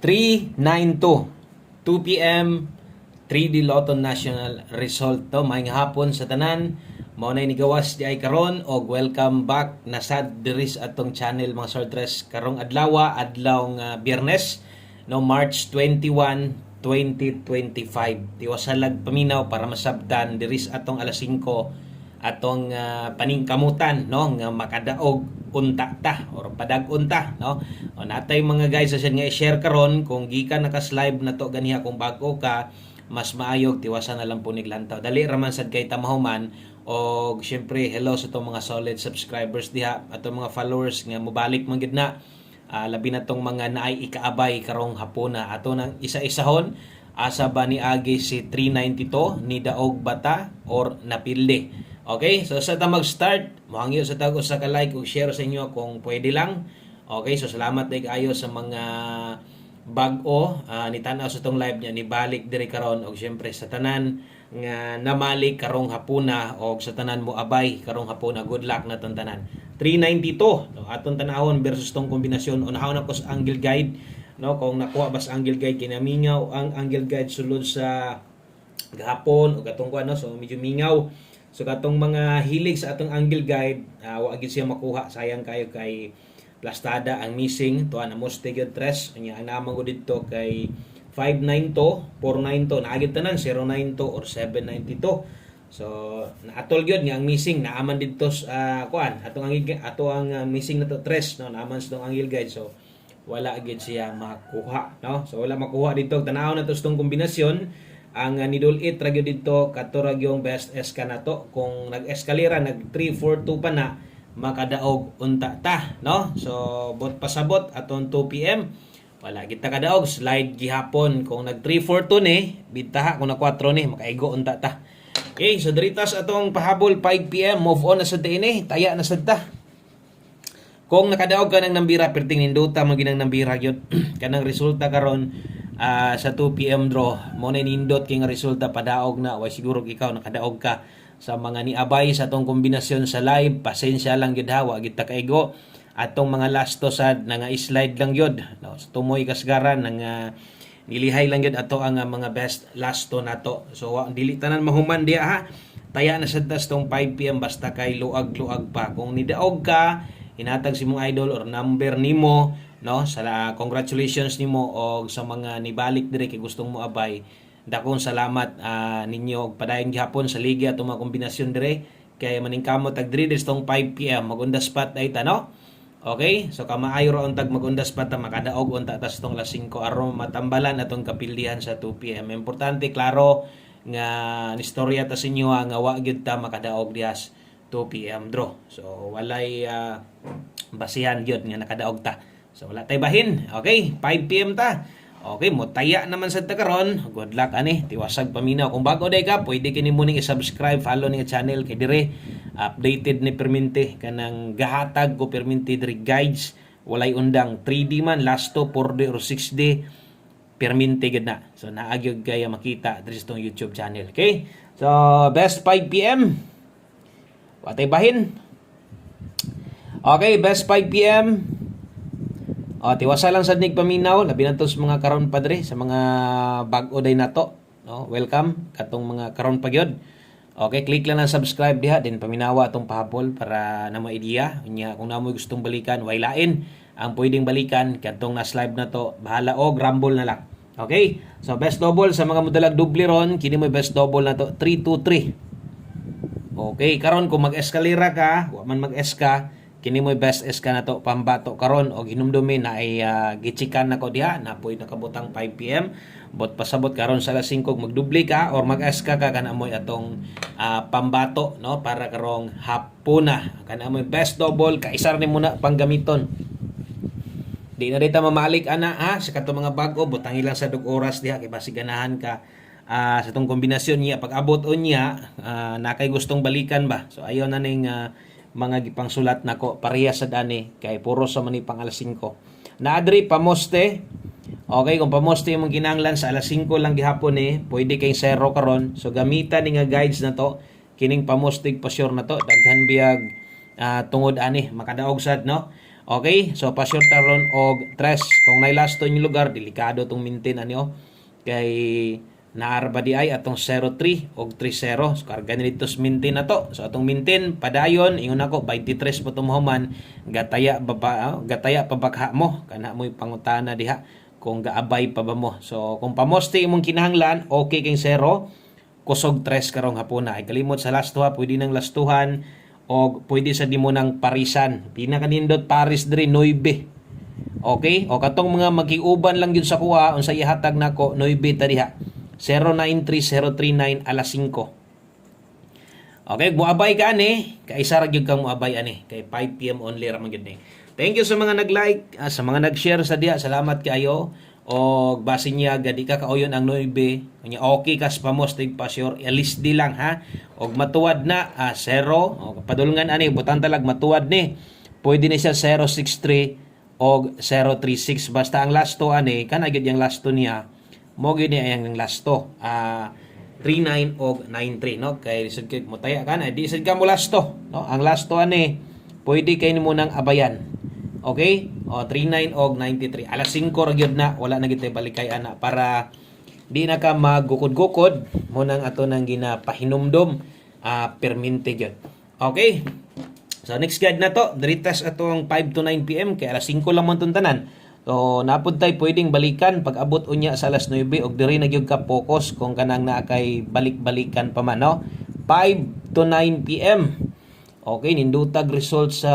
392 2 p.m. 3D Lotto National Result to maayong hapon sa tanan. Mao nay nigawas di ay karon og welcome back na sad diris atong channel mga sortres karong adlaw Biyernes no March 21, 2025. Tiwasalag paminaw para masabtan diris atong alas 5 atong paningkamutan no nga makadaog unta ta or padag unta no. O natay mga guys sa nga i-share karon kung gikan nakas-live na to ganiha kung bago ka mas maayog tiwasan na lang po niglantaw. Dali raman sad kay tamahuman og syempre hello sa itong mga solid subscribers diha atong mga followers nga mobalik man gid na labi na tong mga naay ikaabay karong hapuna ato nang isa-isahon asa ba ni agi si 392 ni daog bata or napilde. Okay, so sa ta mag-start mohangyo sa tag usa ka like ug share sa inyo kung pwede lang. Okay, so salamat day kayo sa mga bag-o ni tanaw sa tong live niya ni balik diri karon og syempre sa tanan nga namali karong hapuna og sa tanan mo abay karong hapuna good luck na tong tanan 392 no aton tanahon versus tong kombinasyon unahon na ko sa angle guide no kung nakuha bas angle guide kinamingaw ang angle guide sulod sa gahapon og atong kuan no so medyo mingaw so katong mga hilig sa atong angle guide wa gid siya makuha sayang kayo kay plastada ang missing to ana moste gyud tres nya anamang ko didto kay 592 492 naagid tanan 092 or 792 so naatol gyud nga ang missing naaman didto sa kuan atong missing na to tres no naaman sa tong angle guide so wala gyud siya makuha no so wala makuha didto tanaw na to sa tong kombinasyon ang nidulit ra gyud didto kato ra gyung best eska na to kung nag-eskalera nag 342 pa na makadaog unta ta no so bot pasabot aton 2 PM wala kita kadaog slide gihapon kung nag 342 ni bitaha kung na 4 ni makaigo unta ta. Okay, so diritas atong pahabol 5 PM move on na sad ini taya na sad ta kung nakadaog ka ng nambira perting ninduta mo ginang nambira gyud kanang resulta karon sa 2 PM draw mo na nindot kay nga resulta padaog na way siguro ikaw nakadaog ka sa mga niabay sa atong kombinasyon sa live pasensya lang gyud ha wa gyud ta kaigo atong mga last to sad na nga slide lang gyud no so, tumoy kasgaran nga nilihay lang gyud ato ang mga best last to nato so dili tanan mahuman diha ha taya na sad tas tong 5 PM basta kay luag-luag pa kung nidaog ka hinatag si mong idol or number nimo no sa congratulations nimo og sa mga nibalik dire kay gustong mo abay dakong salamat ninyo padayon gihapon sa ligi atong mga kombinasyon dire kay maningkamot tag diri tong 5 PM magunda spot ay ta no okay so kamaayo ra untag magunda spot ta makadaog unta tas tong alas 5 aron matambalan atong kapildihan sa 2 PM importante klaro nga nistorya ta sa inyo nga wa gyud ta makadaog dias 2 PM draw so walay basihan gyud nga nakadaog ta so wala tay bahin okay 5 PM ta. Okay, mo taya naman sa karon. Good luck ani. Tiwasag paminaw. Kung bago day ka, pwede kini mo ning i-subscribe, follow ning channel kay dire updated ni perminti kanang gahatag ko perminti dire guides. Walay undang 3D man, last to 4D or 6D perminti gid na. So naagyog kaya makita dire sa YouTube channel. Okay? So best 5 PM. Watay bahin. Okay, best 5 PM. Tiwasa lang sa nig paminaw labi na to sa mga karon padre sa mga bag-o day nato no welcome katong mga karon pa gyud. Okay, click lang ang subscribe diha din paminawa atong pahabol para na mo idea unya kung namoy gustong balikan way lain ang pwedeng balikan kadtong nas live na to bahala og rumble na lang. Okay, so best double sa mga modalag doble ron kini mo best double na to 323. Okay, karon kung mag-eskalera ka wa man mag-eska kini mo best eska na to pambato karon og hinumdumi na ay gichikan nako diha na puy nakabutang 5 PM bot pasabot karon sa alas 5 magdubli ka or mag-eska ka kana moy atong pambato no para karong hapuna kana moy best double kaisar ni muna panggamiton di na dita mamalik ana ha sa kato mga bag-o butang ilang sa dug oras diha kay basig ganahan ka sa tong kombinasyon niya pag abot unya na kay gustong balikan ba so ayo na ning mga gipangsulat nako pareha sa dani kay puro sa mani pang alas 5 na adri pamoste okay kung pamoste mong kinahanglan sa alas 5 lang gihapon pwede kay zero karon so gamitan ni nga guides na to kining pamostig pa sure na to daghan biyag tungod ani makadaog sad no Okay, so pa-short taron og tres. Kung nailasto yung lugar, delikado tong maintain anyo. Kay naarba di ay atong 03 og 30. So karga nito maintain na to. So atong maintain padayon ingon ako 23 po tumuhuman gataya pabakha mo kana mo'y pangutana diha kung gaabay pa ba mo. So kung pamoste imong kinahanglan, okay king 0, kusog 3 karong hapuna. Ay kalimot sa lastuha, pwede nang lastuhan o pwede sa di mo nang parisan. Pinakanindot paris diri 9. Okay? O katong mga magiuban lang yun sa kuha, unsa ihatag nako 9 ta diha. 093039 alas 5. Okay, muabay ka ani, kay isa ra gyud kang muabay ani, kay 5 PM only ra man gyud ni. Thank you sa mga nag-like, sa mga nag-share sa diha, salamat kayo. O basin niya gadi ka kauyon ang 9, nya okay kas pamos tig pasyor, alis di lang ha. Og matuwad na 0, o padulngan ani butang talag matuwad ni. Pwede ni siya 063 og 036 basta ang lasto ani kana gyud yang lasto niya. Mo gyud ni ang lasto. 39 og 93 no, kay lisod kay mo taya ka na di sad ka mo lasto no. Ang lasto ani pwede kay nimo nang abayan. Okay? O 39 og 93 alas 5 ra gyud na, wala na gyud tay balikay ana para di na ka magukod-gukod mo nang ato nang ginapahinumdom permente gyud. Okay? So next guide na to, diritas atong 5 to 9 PM kay alas 5 lang man tun tanan. So napud tay pwedeng balikan pag abot unya sa alas 9 og diri na gyud ka focus kung kanang naa kay balik-balikan pa man no. 5 to 9 PM. Okay, nindutag result sa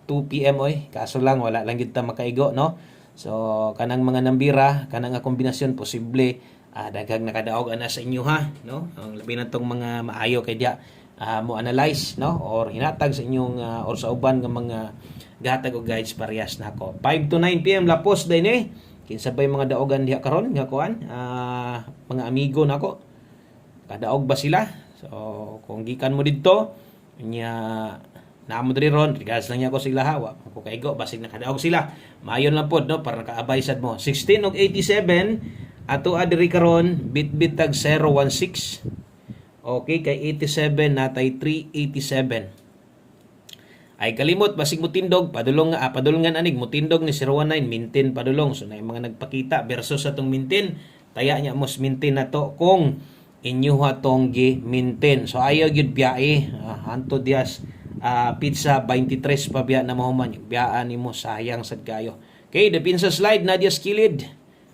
2 PM oy. Kaso lang wala lang gyud ta makaigo no. So kanang mga nambira, kanang nga kombinasyon posible daghang nakadaog ana sa inyo ha no. Ang labi na tong mga maayo kay dia mo analyze no or hinatag sa inyong or sa uban nga mga gatag og guides parehas nako. 5 to 9 PM lapos din kinsa bay mga daogan diha karon nga kuan mga amigo nako. Kadaog ba sila? So kung gikan mo didto nya naamo diri ron, regards lang niya ko sila hawa. Ako kaigo basig nakadaog sila. Maayon lang pod no para nakaabay sad mo. 16 og 87 ato adiri karon bit-bit tag 016. Okay, kay 87 natay 387. Ay kalimot basig mo tindog padulongan anig mo tindog ni 019 maintain padulong. So na mga nagpakita versus sa tong maintain, taya nya mos maintain na to kung inyo hatong gi maintain. So ayaw gyud biyae hanto dias pizza 23 pa biya na mahuman biyaan nimo sayang sad kayo. Okay, the pinsa slide na dias kilid.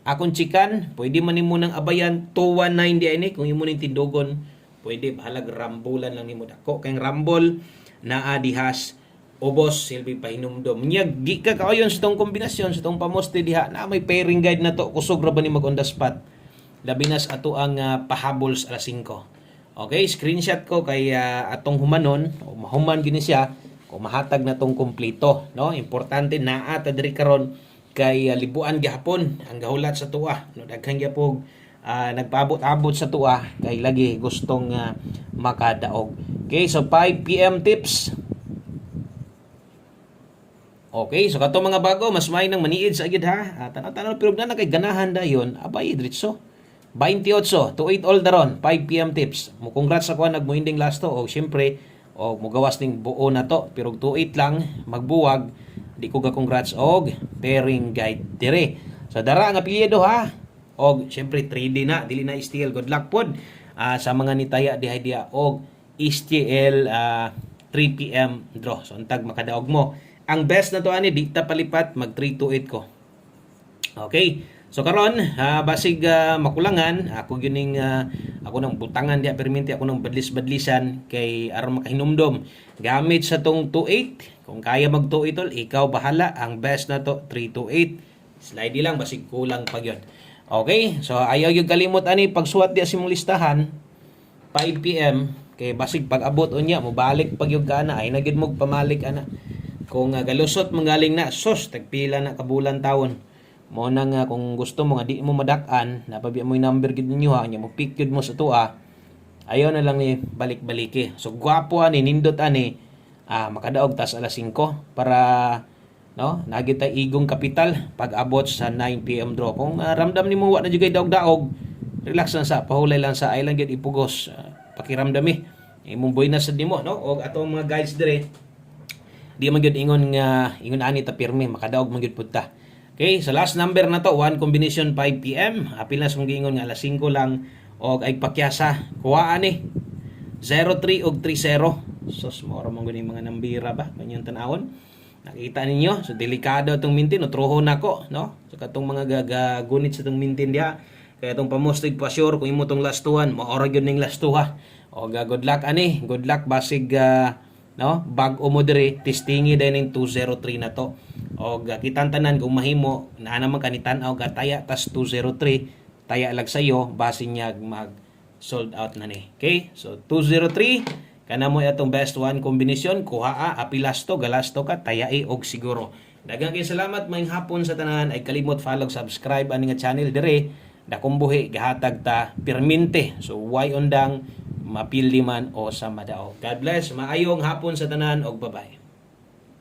Akong chikan, pwede man nimo nang abayan 219 di ini kung imo ning tindogon. Pwede bahalag rambulan lang nimo dako kay rambol naa dihas ubos silbi pahinumdom nya gi ka kayon sa tong kombinasyon sa tong pamoste diha na may pairing guide na to kusog ra ba ni mag on the spot labi nas ato ang pahabol sa alas 5. Okay, screenshot ko kay atong humanon o mahuman gini siya kung mahatag na tong kumpleto no. Importante naa ta diri karon kay libuan gihapon ang gahulat sa tuwa no. Daghang gyapon nagpaabot-abot sa tuwa kay lagi gustong makadaog. Okay, so 5 PM tips. Okay, so kato mga bago, mas may nang maniid sa agid ha. Tanaw-tanaw pero na kay ganahan dayon, abay diretso. 28 to 8 all daron, 5 PM tips. Mo congrats sa kuan nagmuhinding lasto o syempre o mugawas ning buo na to pero 28 lang magbuwag di ko ga congrats og pairing guide dire. So dara nga apelyido ha. Og syempre 3D na, dili na STL. Good luck pod sa mga nitaya diha og STL 3 PM draw. So untag makadaog mo. Ang best na to ani di ta palipat mag 3 to 8 ko. Okay. So karon basig makulangan ako gyuning ako nang butangan diha perminti ako nang badlis-badlisan kay aron makahinumdom gamit sa tong 28 kung kaya mag 28 ikaw bahala. Ang best na to 3 to 8. Slide lang basig kulang pa gyud. Okay, so ayaw yung kalimot ani pagsuwat di asimong listahan 5 PM kay basig pag abot unya mo balik pag yung kana ay nagid mo pamalik ana kung galusot manggaling na sos tagpila na kabulan tawon mo nang kung gusto mo nga di mo madak-an napabi mo yung number gid ninyo ha nya mo pick gid mo sa tuwa ayaw na lang ni balik-baliki. So gwapo ani nindot ani makadaog tas alas 5 para no nagita igong kapital pag abot sa 9 PM draw. Kung ramdam nimo wa na jud kay daog-daog, relax lang sa pahulay lang sa ay lang gyud ipugos pakiramdami imong boy na sad nimo no og atong mga guides dire di man gyud ingon nga ingon ani ta pirmi makadaog man gyud pud ta. Okay, sa last number na to, 1 combination 5 PM. Apil na sung giingon nga alas 5 lang og ay pakyasa. Kuha ani 03 og 30. Sus mo ra man gyud mga nambira ba kanyang tanawon. Nakita ninyo, so delikado itong mintin, utruhon nako, no? So katong mga gagunit sa itong mintin diha, kaya itong pamostig pa sure kung imo itong lastuhan, maora yun ning lastuha. O good luck ani, good luck basig no? Bag o mo diri, testingi din ning 203 na to. O kitang tanan kung mahimo, naa naman kanitan-aw gataya tas 203, taya lag sayo, base niya mag sold out na ni. Okay? So 203 kana mo atong best one combination, kuha apilas to, galas to ka, tayai og siguro. Daghang kay salamat maayong hapon sa tanan, ay kalimot follow, subscribe ani nga channel dire. Dakong buhi gahatag ta permente. So why undang mapildi man o sa madao. God bless, maayong hapon sa tanan og bye-bye.